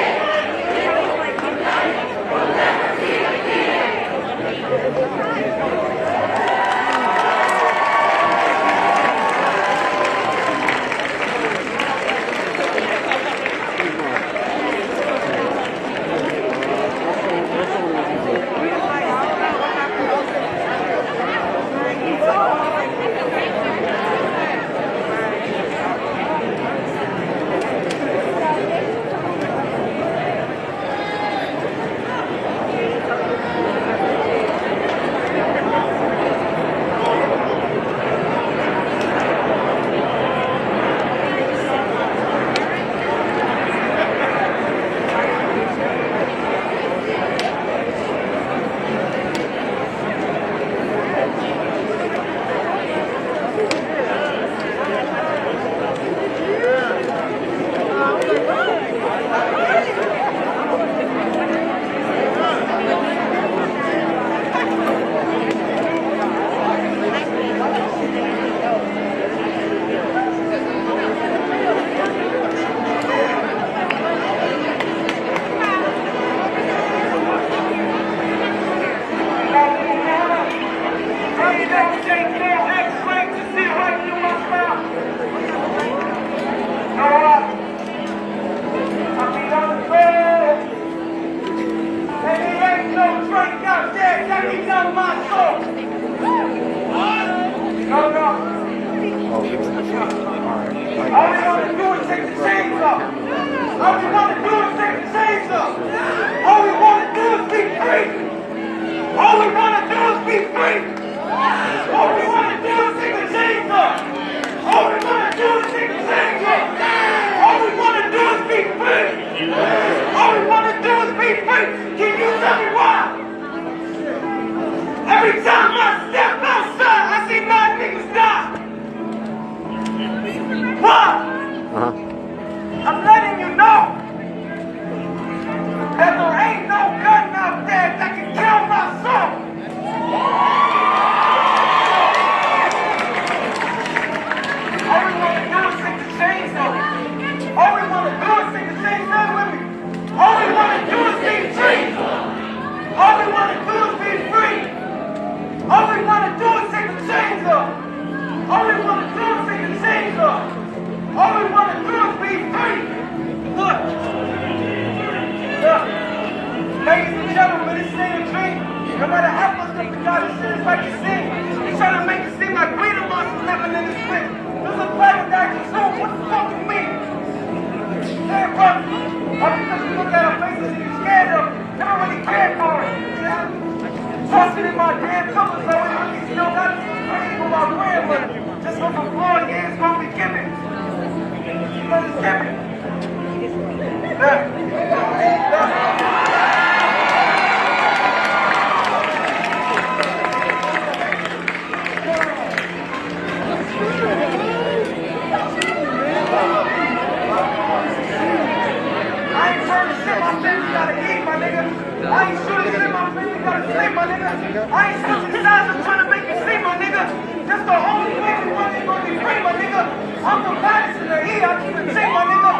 switching sides and trying to make you see, my nigga. That's the only way we want to be free, my nigga. I'm from Madison, the E, I keep it G, my nigga.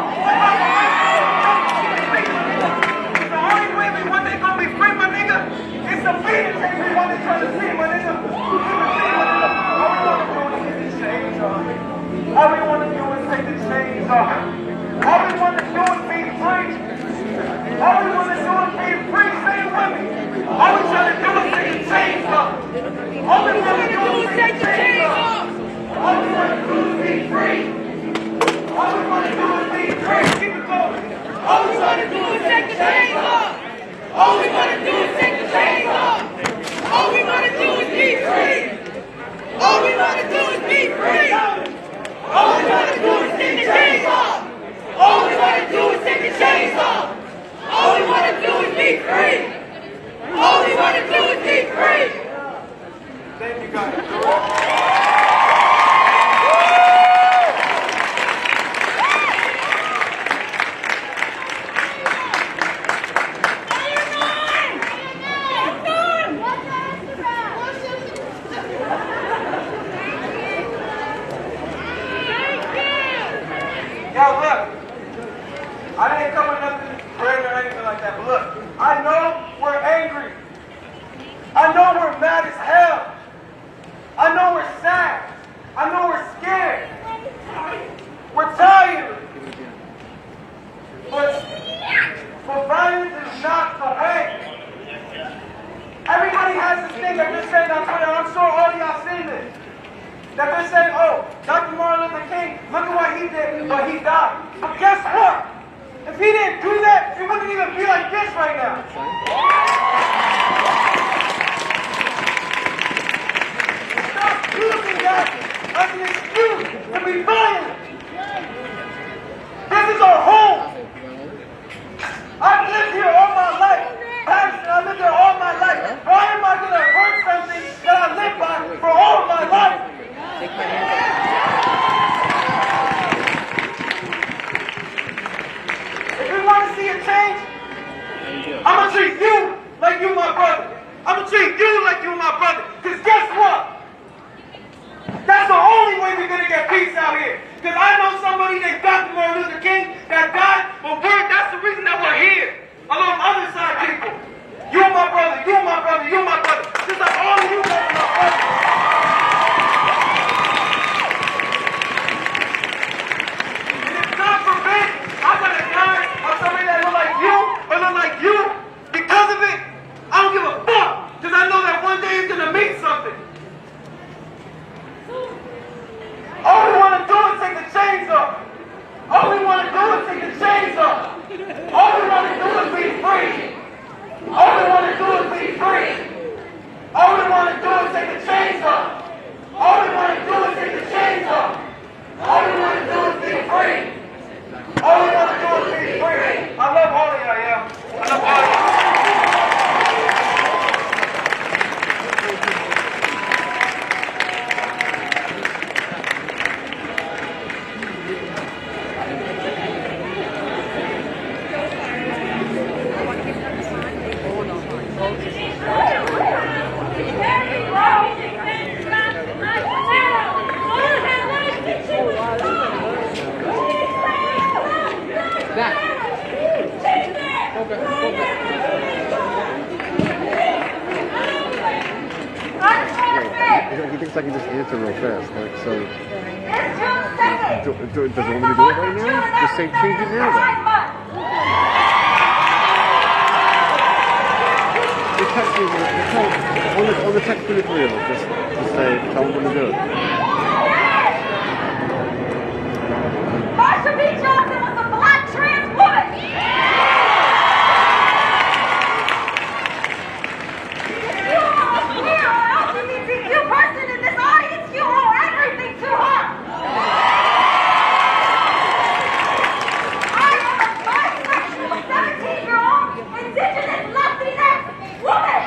It's the only way we want they gonna be free, my nigga. It's the freedom that we want to try to see, my nigga. All we want to do is take the chains off. All we want to do is be free. All we want to do is be free, say it with me. All we trying to do is take the chains off. All we want to do is take the chains off. All we want to do is be free. All we want to do is be free. Keep it going. All we want to do is take the chains off. All we want to do is take the chains off. All we want to do is be free. All we want to do is be free. All we want to do is take the chains off. All we want to do is take the chains off. All we want to do is be free. All we want to do is be free. Thank you, guys. Yo, look, I didn't come with nothing brand or anything like that, but look, I know we're angry. I know we're mad as hell. I know we're sad. I know we're scared. We're tired. But violence is not the way. Everybody has this thing that they're saying on Twitter, I'm sure all of y'all seen this. That they're saying, oh, Dr. Martin Luther King, look at what he did, but he died. But guess what? If he didn't do that, it wouldn't even be like this right now. Stop using that as an excuse to be violent. This is our home. I've lived here all my life. Patterson, I lived here all my life. Why am I going to hurt something that I lived by for all of my life? If we want to see a change, I'm going to treat you like you my brother. I'm going to treat you like you my brother. Because guess what? That's the only way we're going to get peace out here. Because I know somebody named Dr. Martin Luther King that died, but that's the reason that we're here. Along other side people. You're my brother, you're my brother, you're my brother. Just like all of you guys are my brothers. I'm gonna die of somebody that look like you or look like you. Because of it, I don't give a fuck. Because I know that one day it's gonna mean something. All we wanna do is take the chains off. All we wanna do is take the chains off. All we wanna do is be free. All we wanna do is be free. All we wanna do is take the chains off. All we wanna do is take the chains off. All we wanna do is be free. All we want to do is be free. I love all of y'all, yeah. I love all of y'all. He thinks I can just answer real fast. Like, so. Does he want me to do it right now? Just say change it now then. Just text me on the text to the three of us. Just say, tell him when to do it. Marsha B. Johnson was a black trans woman. You are a queer or LGBTQ person in this audience. You owe everything to her. I am a bisexual 17-year-old indigenous Latinx woman.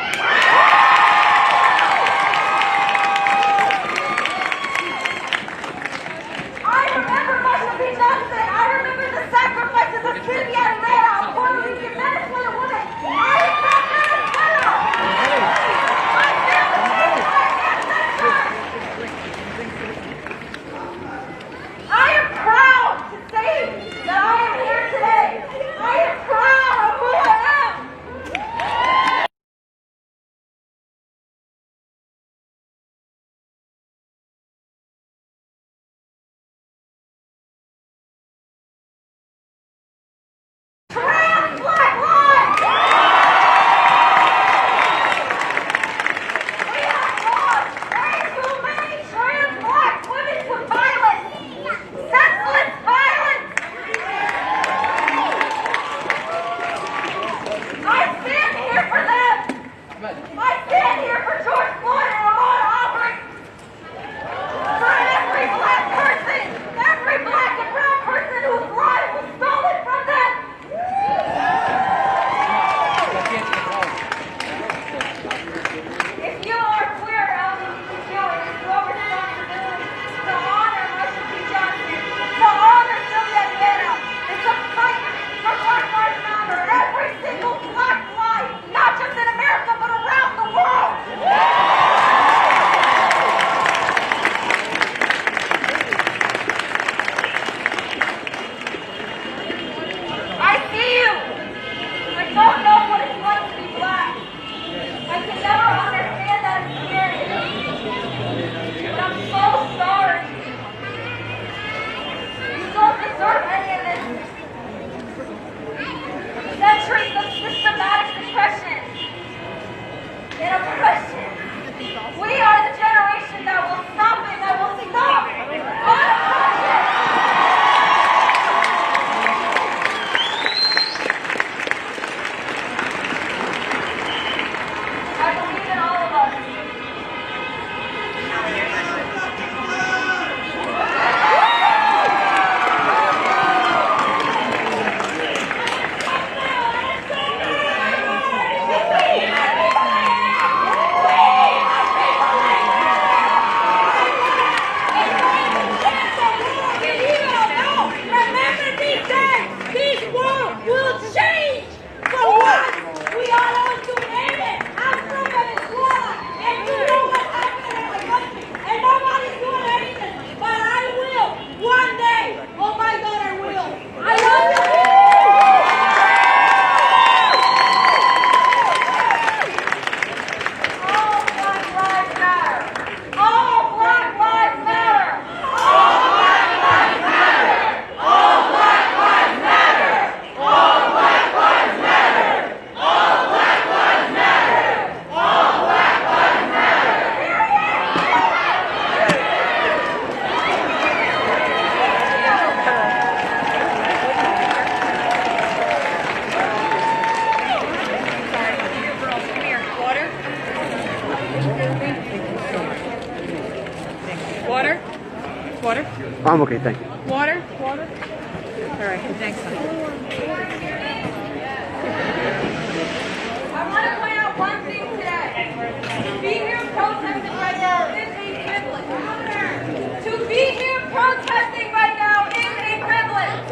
Water? I'm okay, thank you. Water? Water? All right, thanks. I want to point out one thing today. To be here protesting right now is a privilege. To be here protesting right now is a privilege.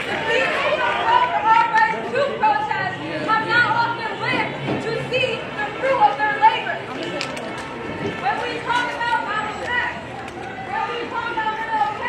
The people who fought for our right to protest have not often lived to see the fruit of their labor. When we talk about Malcolm X, when we talk about MLK,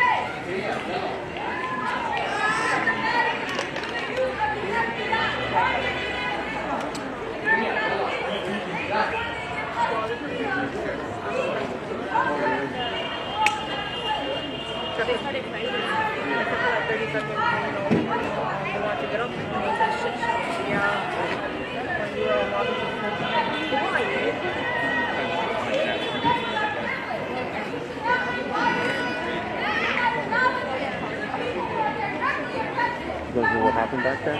You guys know what happened back there?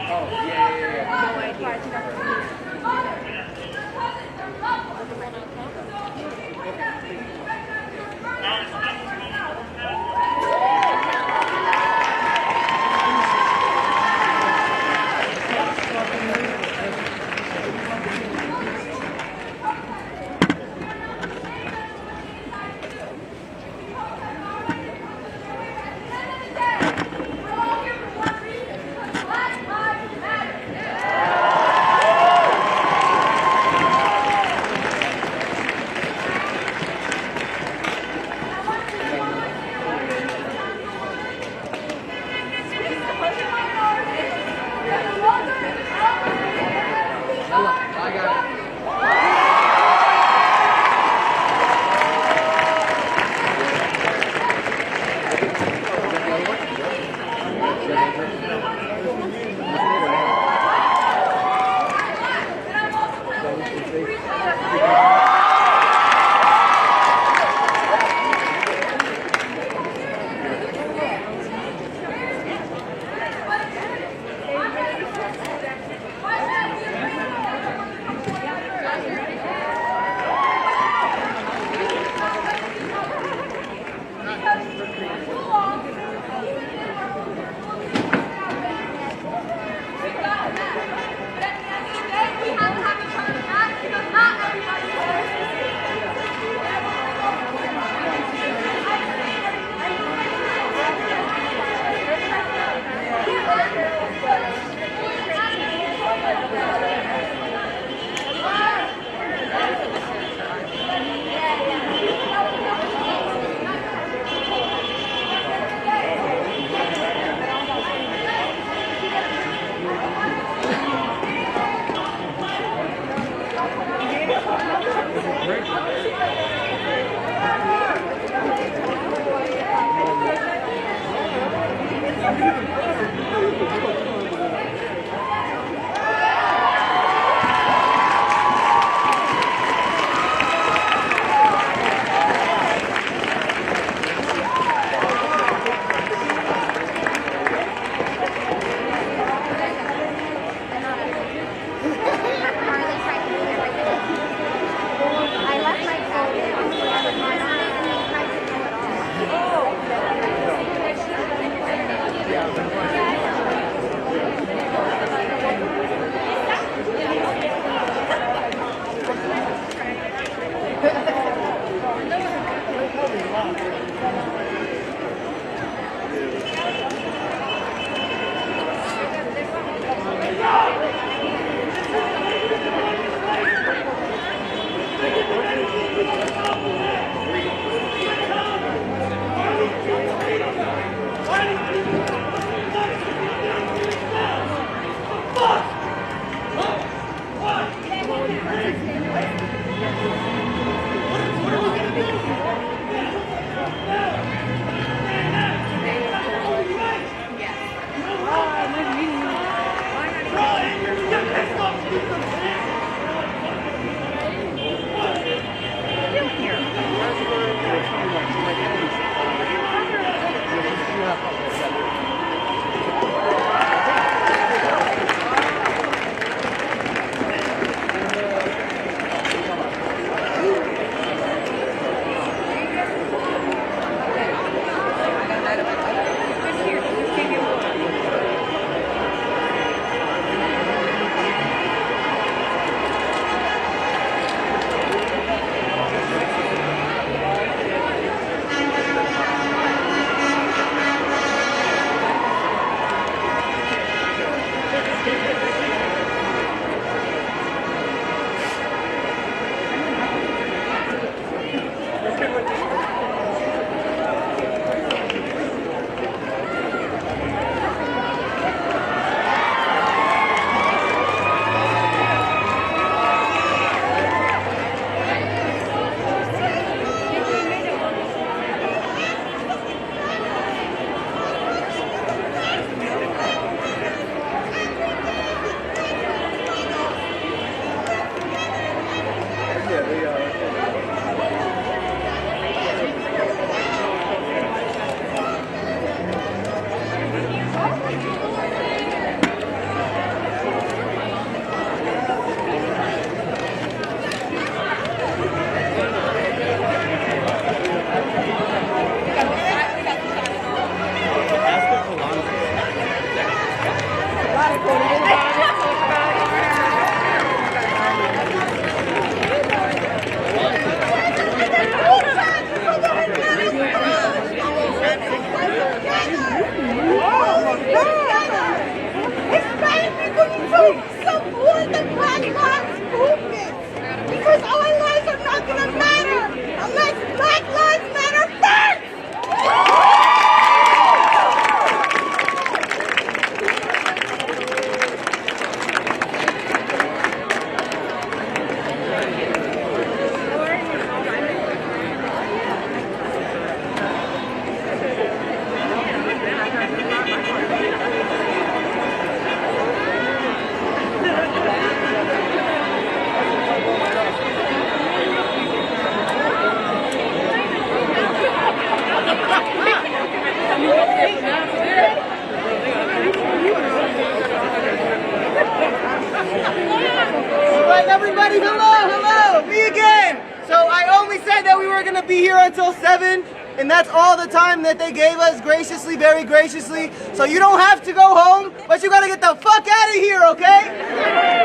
everybody, hello, me again. So I only said that we were gonna be here until 7, and that's all the time that they gave us graciously, very graciously. So you don't have to go home, but you gotta get the fuck out of here, okay?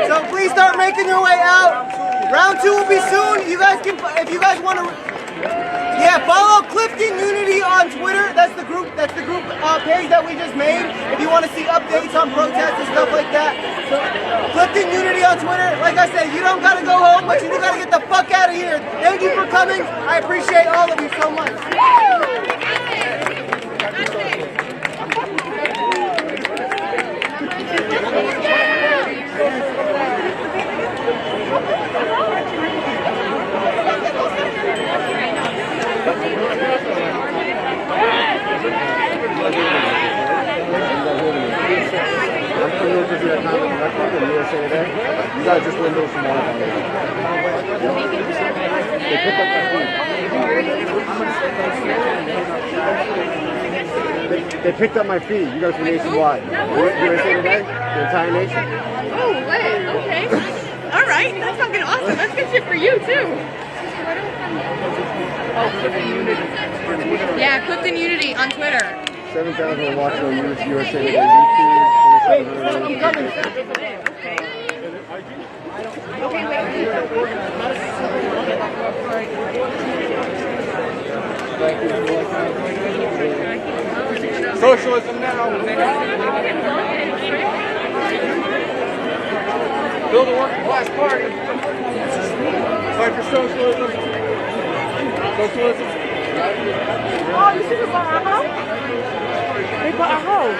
So please start making your way out. Round 2 will be soon. You guys can, if you guys wanna, yeah, follow Clifton Unity on Twitter. That's the group page that we just made. If you want to see updates on protests and stuff like that. So Clifton Unity on Twitter. Like I said, you don't gotta go home, but you do gotta get the fuck out of here. Thank you for coming. I appreciate all of you so much. You guys just window some more. They picked up my feed. You guys were nationwide. USA Today, the entire nation. Oh, lit. Okay. All right. That's fucking awesome. That's good shit for you, too. Oh, Clifton Unity. Yeah, Clifton Unity on Twitter. 7,000 are watching on USA Today YouTube. 2,700 I'm coming. Socialism now. Build a working class party. Fight for socialism. Socialism. Oh, you see the bar? They put a hoe.